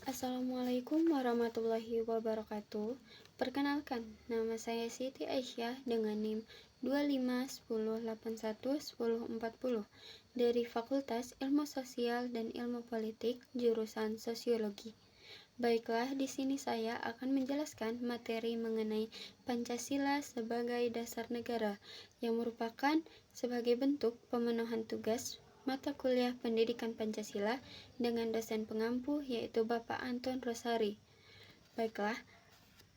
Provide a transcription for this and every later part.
Assalamualaikum warahmatullahi wabarakatuh. Perkenalkan, nama saya Siti Aisyah dengan NIM 2510811040 dari Fakultas Ilmu Sosial dan Ilmu Politik jurusan Sosiologi. Baiklah, di sini saya akan menjelaskan materi mengenai Pancasila sebagai dasar negara yang merupakan sebagai bentuk pemenuhan tugas mata kuliah Pendidikan Pancasila dengan dosen pengampu yaitu Bapak Anton Rosari. Baiklah,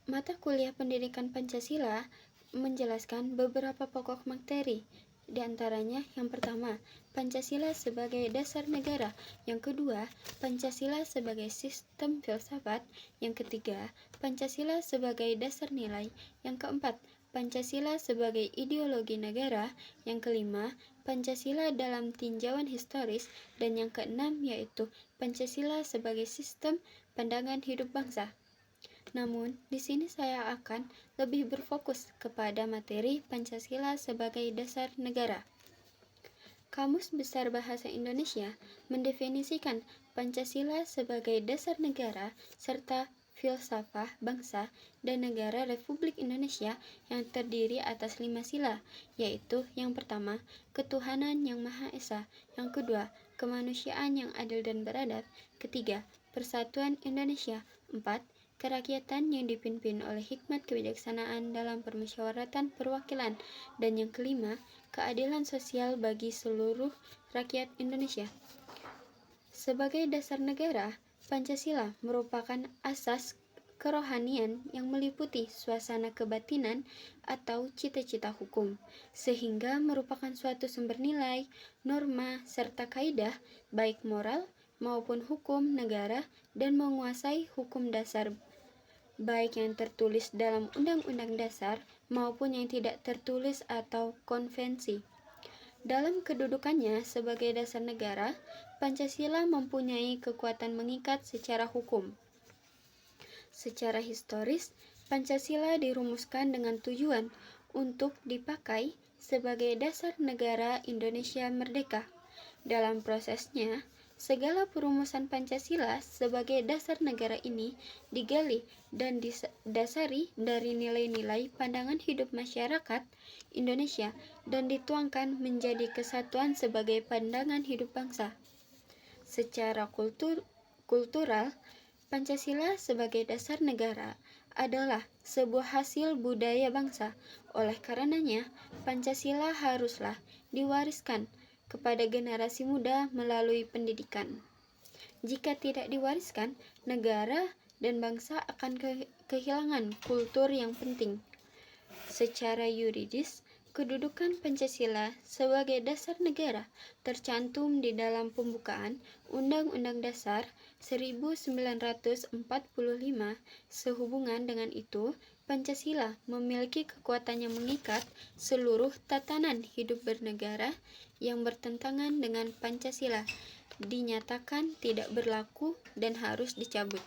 mata kuliah Pendidikan Pancasila menjelaskan beberapa pokok materi. Di antaranya yang pertama, Pancasila sebagai dasar negara. Yang kedua, Pancasila sebagai sistem filsafat. Yang ketiga, Pancasila sebagai dasar nilai. Yang keempat, Pancasila sebagai ideologi negara. Yang kelima, Pancasila dalam tinjauan historis. Dan yang keenam yaitu Pancasila sebagai sistem pandangan hidup bangsa. Namun, di sini saya akan lebih berfokus kepada materi Pancasila sebagai dasar negara. Kamus Besar Bahasa Indonesia mendefinisikan Pancasila sebagai dasar negara serta filsafah bangsa dan negara Republik Indonesia yang terdiri atas 5 sila, yaitu yang pertama, ketuhanan yang Maha Esa, yang kedua, kemanusiaan yang adil dan beradab, ketiga, persatuan Indonesia, 4, kerakyatan yang dipimpin oleh hikmat kebijaksanaan dalam permusyawaratan perwakilan, dan yang kelima, keadilan sosial bagi seluruh rakyat Indonesia. Sebagai dasar negara, Pancasila merupakan asas kerohanian yang meliputi suasana kebatinan atau cita-cita hukum, sehingga merupakan suatu sumber nilai, norma, serta kaidah baik moral maupun hukum negara dan menguasai hukum dasar baik yang tertulis dalam Undang-Undang Dasar maupun yang tidak tertulis atau konvensi. Dalam kedudukannya sebagai dasar negara, Pancasila mempunyai kekuatan mengikat secara hukum. Secara historis, Pancasila dirumuskan dengan tujuan untuk dipakai sebagai dasar negara Indonesia merdeka. Dalam prosesnya, segala perumusan Pancasila sebagai dasar negara ini digali dan didasari dari nilai-nilai pandangan hidup masyarakat Indonesia dan dituangkan menjadi kesatuan sebagai pandangan hidup bangsa. Secara kultural, Pancasila sebagai dasar negara adalah sebuah hasil budaya bangsa. Oleh karenanya, Pancasila haruslah diwariskan kepada generasi muda melalui pendidikan. Jika tidak diwariskan, negara dan bangsa akan kehilangan kultur yang penting. Secara yuridis, kedudukan Pancasila sebagai dasar negara tercantum di dalam pembukaan Undang-Undang Dasar 1945. Sehubungan dengan itu, Pancasila memiliki kekuatan yang mengikat seluruh tatanan hidup bernegara yang bertentangan dengan Pancasila dinyatakan tidak berlaku dan harus dicabut.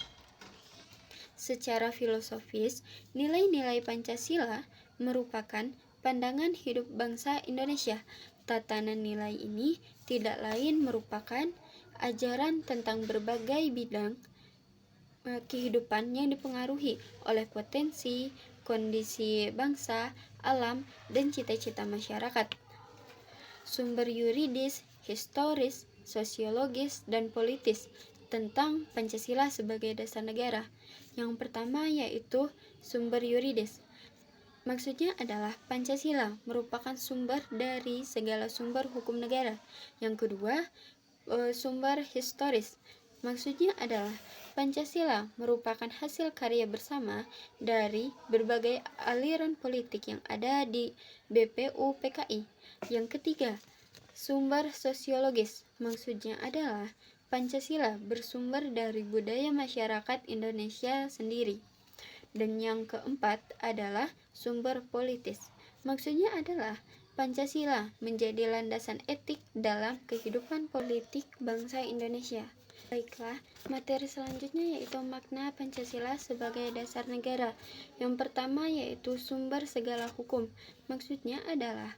Secara filosofis, nilai-nilai Pancasila merupakan pandangan hidup bangsa Indonesia. Tatanan nilai ini tidak lain merupakan ajaran tentang berbagai bidang kehidupan yang dipengaruhi oleh potensi, kondisi bangsa, alam, dan cita-cita masyarakat. Sumber yuridis, historis, sosiologis, dan politis tentang Pancasila sebagai dasar negara. Yang pertama yaitu sumber yuridis. Maksudnya adalah Pancasila merupakan sumber dari segala sumber hukum negara. Yang kedua, sumber historis. Maksudnya adalah Pancasila merupakan hasil karya bersama dari berbagai aliran politik yang ada di BPU PKI. Yang ketiga, sumber sosiologis. Maksudnya adalah Pancasila bersumber dari budaya masyarakat Indonesia sendiri. Dan yang keempat adalah sumber politis. Maksudnya adalah Pancasila menjadi landasan etik dalam kehidupan politik bangsa Indonesia. Baiklah, materi selanjutnya yaitu makna Pancasila sebagai dasar negara. Yang pertama yaitu sumber segala hukum. Maksudnya adalah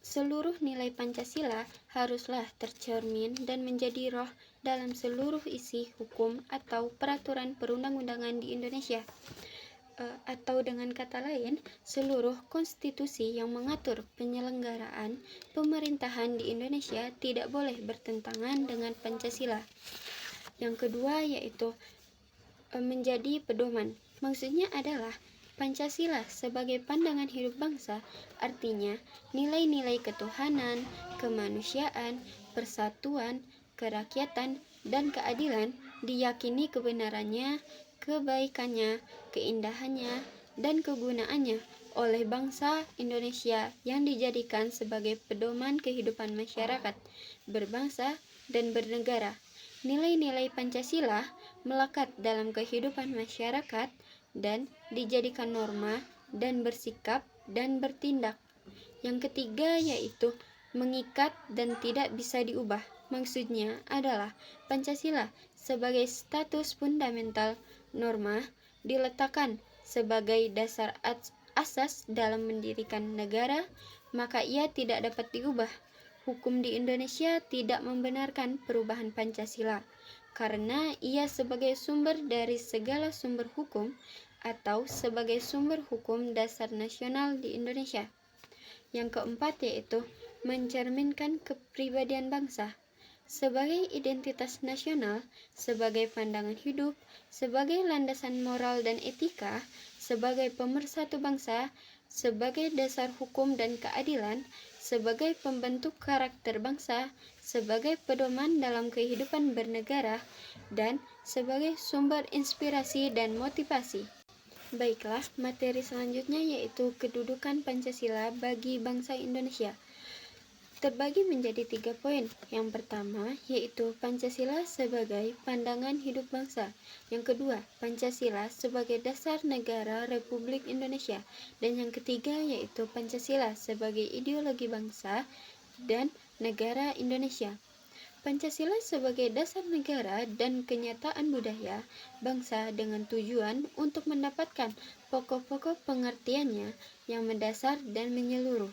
seluruh nilai Pancasila haruslah tercermin dan menjadi roh dalam seluruh isi hukum atau peraturan perundang-undangan di Indonesia. Atau dengan kata lain, seluruh konstitusi yang mengatur penyelenggaraan pemerintahan di Indonesia tidak boleh bertentangan dengan Pancasila. Yang kedua yaitu menjadi pedoman. Maksudnya adalah Pancasila sebagai pandangan hidup bangsa, artinya nilai-nilai ketuhanan, kemanusiaan, persatuan, kerakyatan, dan keadilan diyakini kebenarannya, kebaikannya, keindahannya, dan kegunaannya oleh bangsa Indonesia yang dijadikan sebagai pedoman kehidupan masyarakat, berbangsa, dan bernegara. Nilai-nilai Pancasila melekat dalam kehidupan masyarakat dan dijadikan norma dan bersikap dan bertindak. Yang ketiga yaitu mengikat dan tidak bisa diubah. Maksudnya adalah Pancasila sebagai status fundamental norma diletakkan sebagai dasar asas dalam mendirikan negara, maka ia tidak dapat diubah. Hukum di Indonesia tidak membenarkan perubahan Pancasila karena ia sebagai sumber dari segala sumber hukum atau sebagai sumber hukum dasar nasional di Indonesia. Yang keempat yaitu mencerminkan kepribadian bangsa sebagai identitas nasional, sebagai pandangan hidup, sebagai landasan moral dan etika, sebagai pemersatu bangsa, sebagai dasar hukum dan keadilan, sebagai pembentuk karakter bangsa, sebagai pedoman dalam kehidupan bernegara, dan sebagai sumber inspirasi dan motivasi. Baiklah, materi selanjutnya yaitu kedudukan Pancasila bagi bangsa Indonesia. Terbagi menjadi 3 poin. Yang pertama yaitu Pancasila sebagai pandangan hidup bangsa. Yang kedua, Pancasila sebagai dasar negara Republik Indonesia. Dan yang ketiga yaitu Pancasila sebagai ideologi bangsa dan negara Indonesia. Pancasila sebagai dasar negara dan kenyataan budaya bangsa dengan tujuan untuk mendapatkan pokok-pokok pengertiannya yang mendasar dan menyeluruh.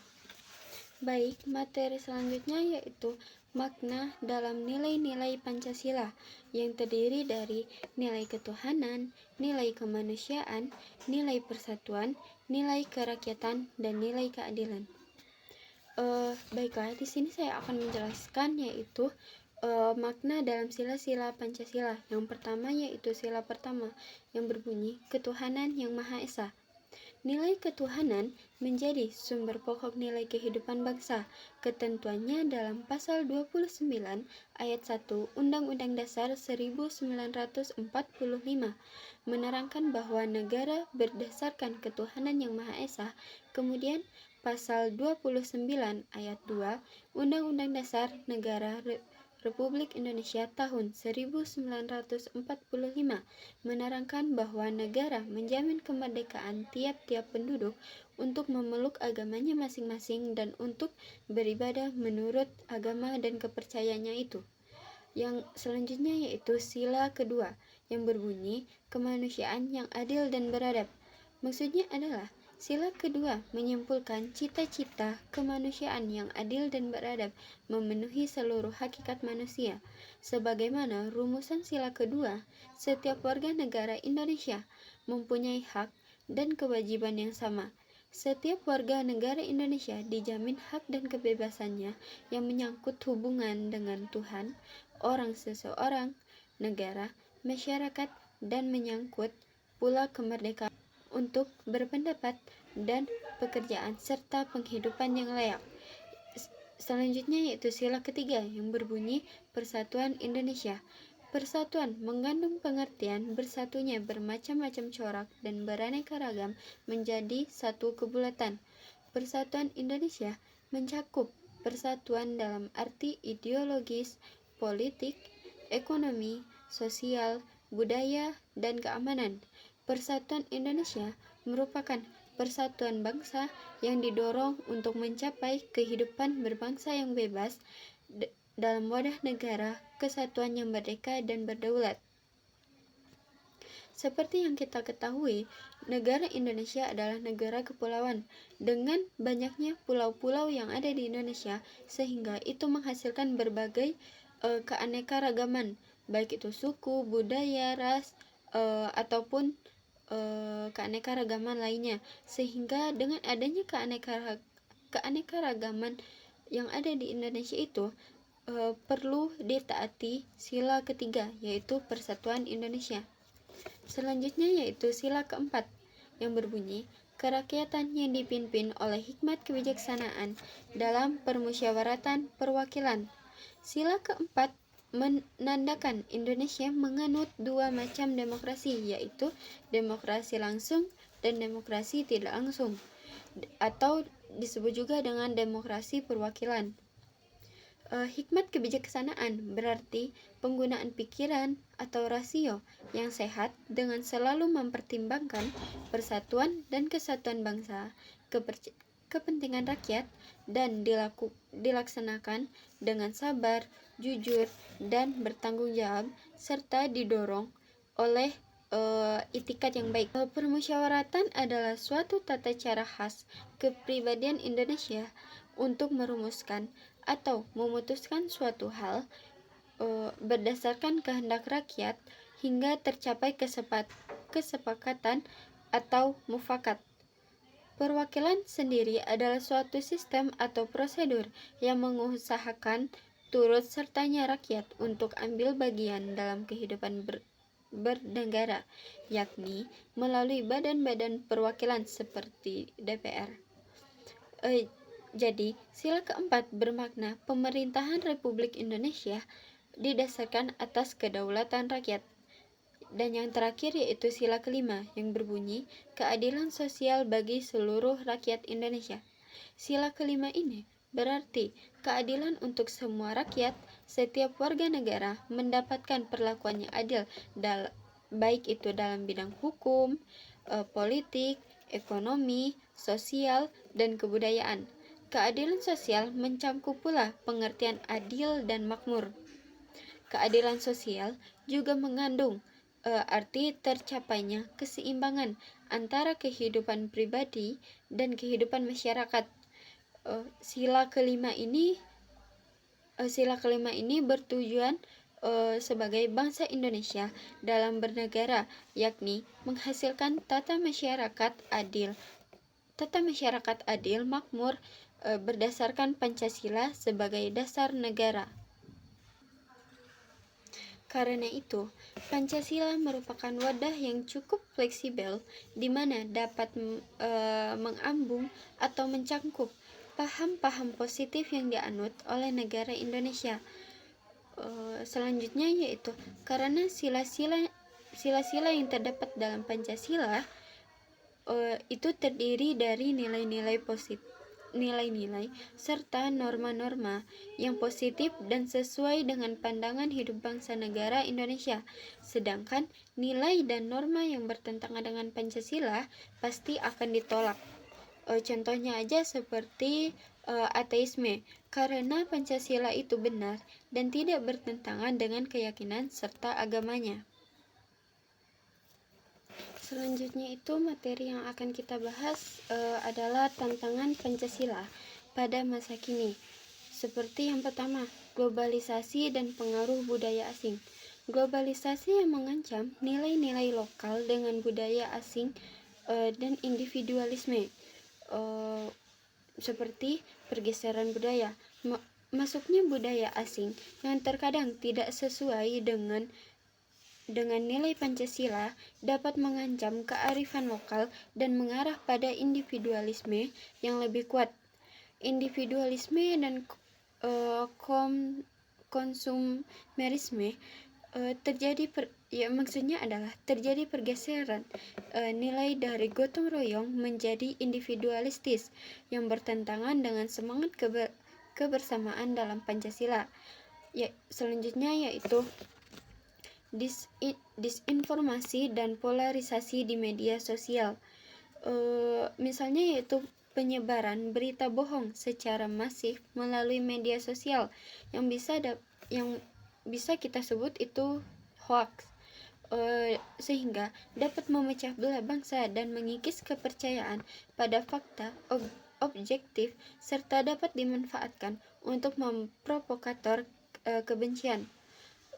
Baik, materi selanjutnya yaitu makna dalam nilai-nilai Pancasila yang terdiri dari nilai ketuhanan, nilai kemanusiaan, nilai persatuan, nilai kerakyatan, dan nilai keadilan. Baiklah, di sini saya akan menjelaskan yaitu makna dalam sila-sila Pancasila. Yang pertama yaitu sila pertama yang berbunyi ketuhanan yang Maha Esa. Nilai ketuhanan menjadi sumber pokok nilai kehidupan bangsa. Ketentuannya dalam pasal 29 ayat 1 Undang-Undang Dasar 1945 menerangkan bahwa negara berdasarkan ketuhanan yang Maha Esa. Kemudian pasal 29 ayat 2 Undang-Undang Dasar Negara Republik Indonesia tahun 1945 menerangkan bahwa negara menjamin kemerdekaan tiap-tiap penduduk untuk memeluk agamanya masing-masing dan untuk beribadah menurut agama dan kepercayaannya itu. Yang selanjutnya yaitu sila kedua yang berbunyi kemanusiaan yang adil dan beradab. Maksudnya adalah sila kedua menyimpulkan cita-cita kemanusiaan yang adil dan beradab memenuhi seluruh hakikat manusia. Sebagaimana rumusan sila kedua, setiap warga negara Indonesia mempunyai hak dan kewajiban yang sama. Setiap warga negara Indonesia dijamin hak dan kebebasannya yang menyangkut hubungan dengan Tuhan, orang seseorang, negara, masyarakat, dan menyangkut pula kemerdekaan untuk berpendapat dan pekerjaan serta penghidupan yang layak. Selanjutnya yaitu sila ketiga yang berbunyi Persatuan Indonesia. Persatuan mengandung pengertian bersatunya bermacam-macam corak dan beraneka ragam menjadi satu kebulatan. Persatuan Indonesia mencakup persatuan dalam arti ideologis, politik, ekonomi, sosial, budaya, dan keamanan. Persatuan Indonesia merupakan persatuan bangsa yang didorong untuk mencapai kehidupan berbangsa yang bebas dalam wadah negara kesatuan yang merdeka dan berdaulat. Seperti yang kita ketahui, negara Indonesia adalah negara kepulauan dengan banyaknya pulau-pulau yang ada di Indonesia sehingga itu menghasilkan berbagai keanekaragaman, baik itu suku, budaya, ras, ataupun keanekaragaman lainnya. Sehingga dengan adanya keanekaragaman yang ada di Indonesia itu, perlu ditaati sila ketiga, yaitu Persatuan Indonesia. Selanjutnya yaitu sila keempat, yang berbunyi, kerakyatan yang dipimpin oleh hikmat kebijaksanaan dalam permusyawaratan perwakilan. Sila keempat menandakan Indonesia menganut dua macam demokrasi, yaitu demokrasi langsung dan demokrasi tidak langsung, atau disebut juga dengan demokrasi perwakilan. Hikmat kebijaksanaan berarti penggunaan pikiran atau rasio yang sehat dengan selalu mempertimbangkan persatuan dan kesatuan bangsa, kepentingan rakyat, dan dilaksanakan dengan sabar, jujur, dan bertanggung jawab, serta didorong oleh itikat yang baik. Permusyawaratan adalah suatu tata cara khas kepribadian Indonesia untuk merumuskan atau memutuskan suatu hal berdasarkan kehendak rakyat hingga tercapai kesepakatan atau mufakat. Perwakilan sendiri adalah suatu sistem atau prosedur yang mengusahakan turut sertanya rakyat untuk ambil bagian dalam kehidupan bernegara, yakni melalui badan-badan perwakilan seperti DPR. Jadi, sila keempat bermakna pemerintahan Republik Indonesia didasarkan atas kedaulatan rakyat. Dan yang terakhir yaitu sila kelima, yang berbunyi keadilan sosial bagi seluruh rakyat Indonesia. Sila kelima ini berarti keadilan untuk semua rakyat, setiap warga negara mendapatkan perlakuan yang adil, baik itu dalam bidang hukum, politik, ekonomi, sosial, dan kebudayaan. Keadilan sosial mencangkup pula pengertian adil dan makmur. Keadilan sosial juga mengandung arti tercapainya keseimbangan antara kehidupan pribadi dan kehidupan masyarakat. Sila kelima ini bertujuan sebagai bangsa Indonesia dalam bernegara, yakni menghasilkan tata masyarakat adil, makmur, berdasarkan Pancasila sebagai dasar negara. Karena itu, Pancasila merupakan wadah yang cukup fleksibel di mana dapat mengambung atau mencangkup paham-paham positif yang dianut oleh negara Indonesia. Selanjutnya yaitu karena sila-sila yang terdapat dalam Pancasila itu terdiri dari nilai-nilai serta norma-norma yang positif dan sesuai dengan pandangan hidup bangsa negara Indonesia. Sedangkan nilai dan norma yang bertentangan dengan Pancasila pasti akan ditolak. Contohnya aja seperti ateisme, karena Pancasila itu benar dan tidak bertentangan dengan keyakinan serta agamanya. Selanjutnya itu materi yang akan kita bahas adalah tantangan Pancasila pada masa kini. Seperti yang pertama, globalisasi dan pengaruh budaya asing. Globalisasi yang mengancam nilai-nilai lokal dengan budaya asing dan individualisme. Seperti pergeseran budaya. Masuknya budaya asing yang terkadang tidak sesuai dengan nilai Pancasila dapat mengancam kearifan lokal dan mengarah pada individualisme yang lebih kuat. Individualisme dan konsumerisme terjadi pergeseran nilai dari gotong royong menjadi individualistis yang bertentangan dengan semangat kebersamaan dalam Pancasila. Selanjutnya yaitu disinformasi dan polarisasi di media sosial. Misalnya yaitu penyebaran berita bohong secara masif melalui media sosial yang bisa kita sebut itu hoax, sehingga dapat memecah belah bangsa dan mengikis kepercayaan pada fakta objektif serta dapat dimanfaatkan untuk memprovokator kebencian.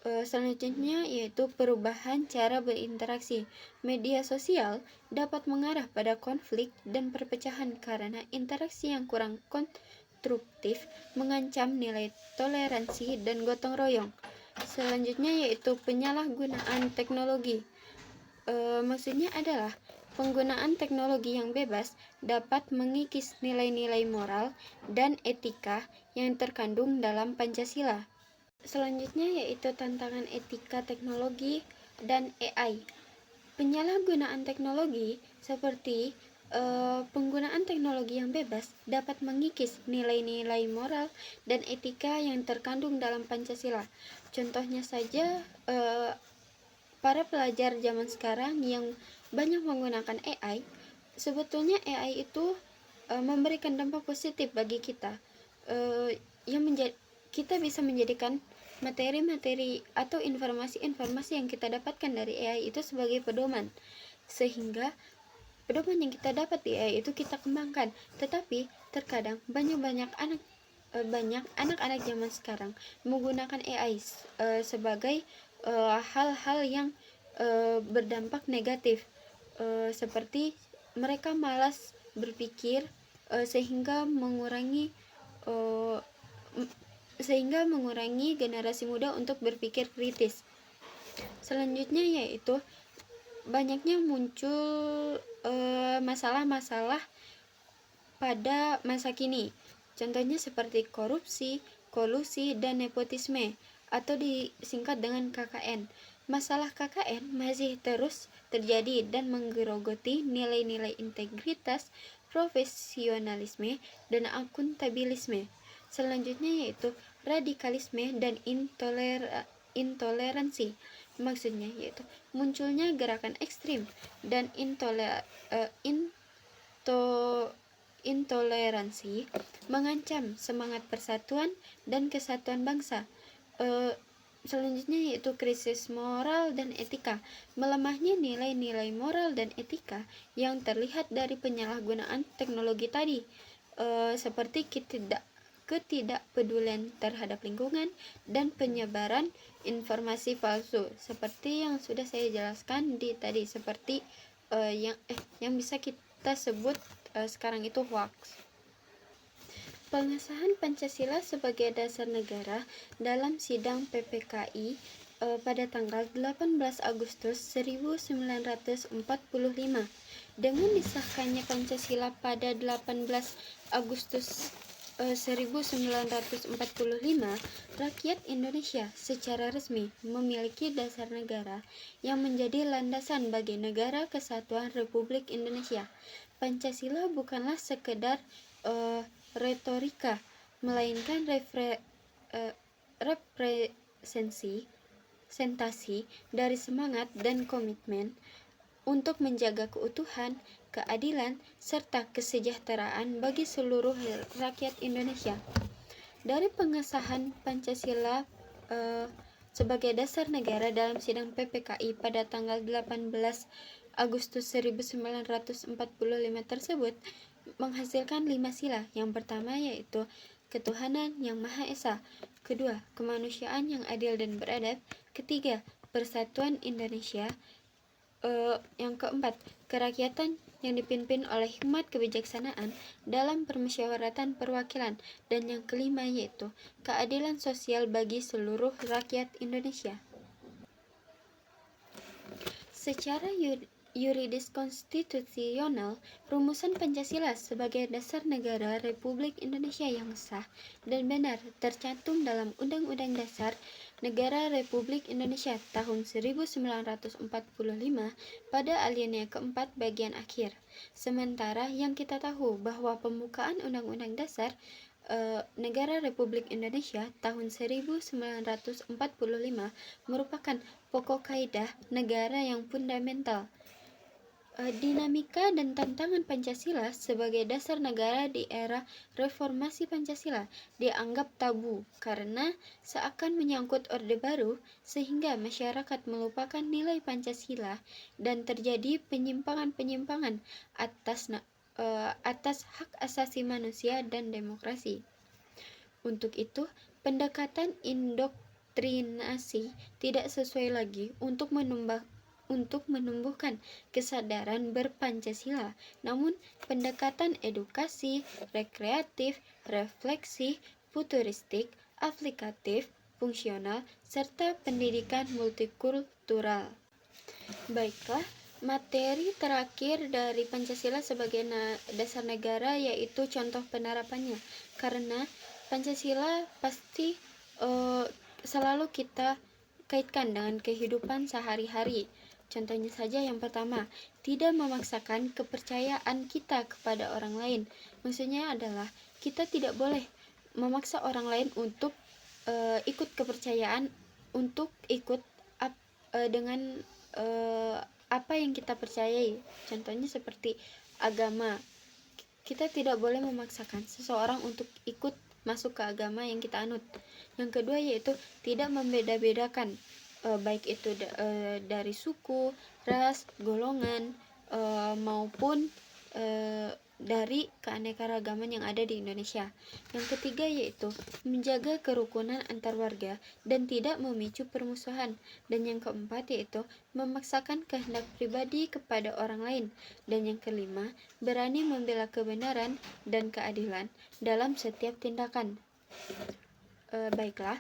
Selanjutnya yaitu perubahan cara berinteraksi. Media sosial dapat mengarah pada konflik dan perpecahan karena interaksi yang kurang konstruktif mengancam nilai toleransi dan gotong royong. Selanjutnya yaitu penyalahgunaan teknologi. Maksudnya adalah penggunaan teknologi yang bebas dapat mengikis nilai-nilai moral dan etika yang terkandung dalam Pancasila. Selanjutnya yaitu tantangan etika teknologi dan AI. Penyalahgunaan teknologi seperti penggunaan teknologi yang bebas dapat mengikis nilai-nilai moral dan etika yang terkandung dalam Pancasila. Contohnya saja para pelajar zaman sekarang yang banyak menggunakan AI, sebetulnya AI itu memberikan dampak positif bagi kita, yang kita bisa menjadikan materi-materi atau informasi-informasi yang kita dapatkan dari AI itu sebagai pedoman, sehingga pedoman yang kita dapat di AI itu kita kembangkan. Tetapi terkadang banyak anak-anak zaman sekarang menggunakan AI sebagai hal-hal yang berdampak negatif, seperti mereka malas berpikir, sehingga mengurangi generasi muda untuk berpikir kritis. Selanjutnya yaitu banyaknya muncul masalah-masalah pada masa kini. Contohnya seperti korupsi, kolusi, dan nepotisme atau disingkat dengan KKN. Masalah KKN masih terus terjadi dan menggerogoti nilai-nilai integritas, profesionalisme, dan akuntabilisme. Selanjutnya yaitu radikalisme dan intoleransi. Maksudnya yaitu munculnya gerakan ekstrim dan intoleransi mengancam semangat persatuan dan kesatuan bangsa. Selanjutnya yaitu krisis moral dan etika. Melemahnya nilai-nilai moral dan etika yang terlihat dari penyalahgunaan teknologi tadi, seperti ketidakpedulian terhadap lingkungan dan penyebaran informasi palsu, seperti yang sudah saya jelaskan tadi, seperti yang bisa kita sebut sekarang itu hoax. Pengesahan Pancasila sebagai dasar negara dalam sidang PPKI pada tanggal 18 Agustus 1945. Dengan disahkannya Pancasila pada 18 Agustus 1945, rakyat Indonesia secara resmi memiliki dasar negara yang menjadi landasan bagi Negara Kesatuan Republik Indonesia. Pancasila bukanlah sekedar retorika, melainkan representasi dari semangat dan komitmen untuk menjaga keutuhan, keadilan, serta kesejahteraan bagi seluruh rakyat Indonesia. Dari pengesahan Pancasila sebagai dasar negara dalam sidang PPKI pada tanggal 18 Agustus 1945 tersebut menghasilkan 5 sila. Yang pertama yaitu ketuhanan yang Maha Esa, kedua kemanusiaan yang adil dan beradab, ketiga persatuan Indonesia, yang keempat kerakyatan yang dipimpin oleh hikmat kebijaksanaan dalam permusyawaratan perwakilan, dan yang kelima yaitu keadilan sosial bagi seluruh rakyat Indonesia. Secara yuridis konstitusional, rumusan Pancasila sebagai dasar negara Republik Indonesia yang sah dan benar tercantum dalam Undang-Undang Dasar Negara Republik Indonesia tahun 1945 pada alinea keempat bagian akhir. Sementara yang kita tahu bahwa pembukaan Undang-Undang Dasar Negara Republik Indonesia tahun 1945 merupakan pokok kaidah negara yang fundamental. Dinamika dan tantangan Pancasila sebagai dasar negara di era reformasi Pancasila dianggap tabu karena seakan menyangkut Orde Baru, sehingga masyarakat melupakan nilai Pancasila dan terjadi penyimpangan-penyimpangan atas hak asasi manusia dan demokrasi. Untuk itu, Pendekatan indoktrinasi tidak sesuai lagi untuk menumbuhkan kesadaran berpancasila, namun pendekatan edukasi, rekreatif, refleksi, futuristik, aplikatif, fungsional, serta pendidikan multikultural. Baiklah, materi terakhir dari Pancasila sebagai dasar negara yaitu contoh penerapannya. Karena Pancasila pasti selalu kita kaitkan dengan kehidupan sehari-hari. Contohnya saja yang pertama, tidak memaksakan kepercayaan kita kepada orang lain. Maksudnya adalah kita tidak boleh memaksa orang lain untuk ikut kepercayaan, untuk ikut dengan apa yang kita percayai. Contohnya seperti agama. Kita tidak boleh memaksakan seseorang untuk ikut masuk ke agama yang kita anut. Yang kedua yaitu tidak membeda-bedakan, baik itu dari suku, ras, golongan, maupun dari keanekaragaman yang ada di Indonesia. Yang ketiga yaitu menjaga kerukunan antar warga dan tidak memicu permusuhan. Dan yang keempat yaitu memaksakan kehendak pribadi kepada orang lain. Dan yang kelima, berani membela kebenaran dan keadilan dalam setiap tindakan. Baiklah,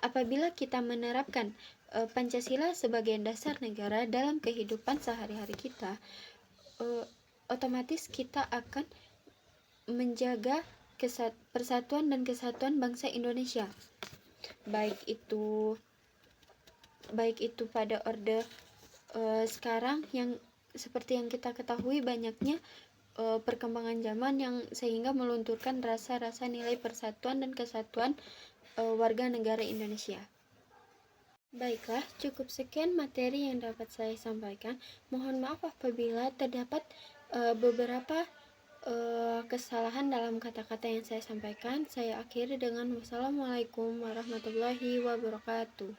apabila kita menerapkan Pancasila sebagai dasar negara dalam kehidupan sehari-hari kita, otomatis kita akan menjaga persatuan dan kesatuan bangsa Indonesia. Baik itu pada orde sekarang yang seperti yang kita ketahui banyaknya perkembangan zaman yang sehingga melunturkan rasa-rasa nilai persatuan dan kesatuan warga negara Indonesia. Baiklah, cukup sekian materi yang dapat saya sampaikan. Mohon maaf apabila terdapat beberapa kesalahan dalam kata-kata yang saya sampaikan. Saya akhiri dengan wassalamualaikum warahmatullahi wabarakatuh.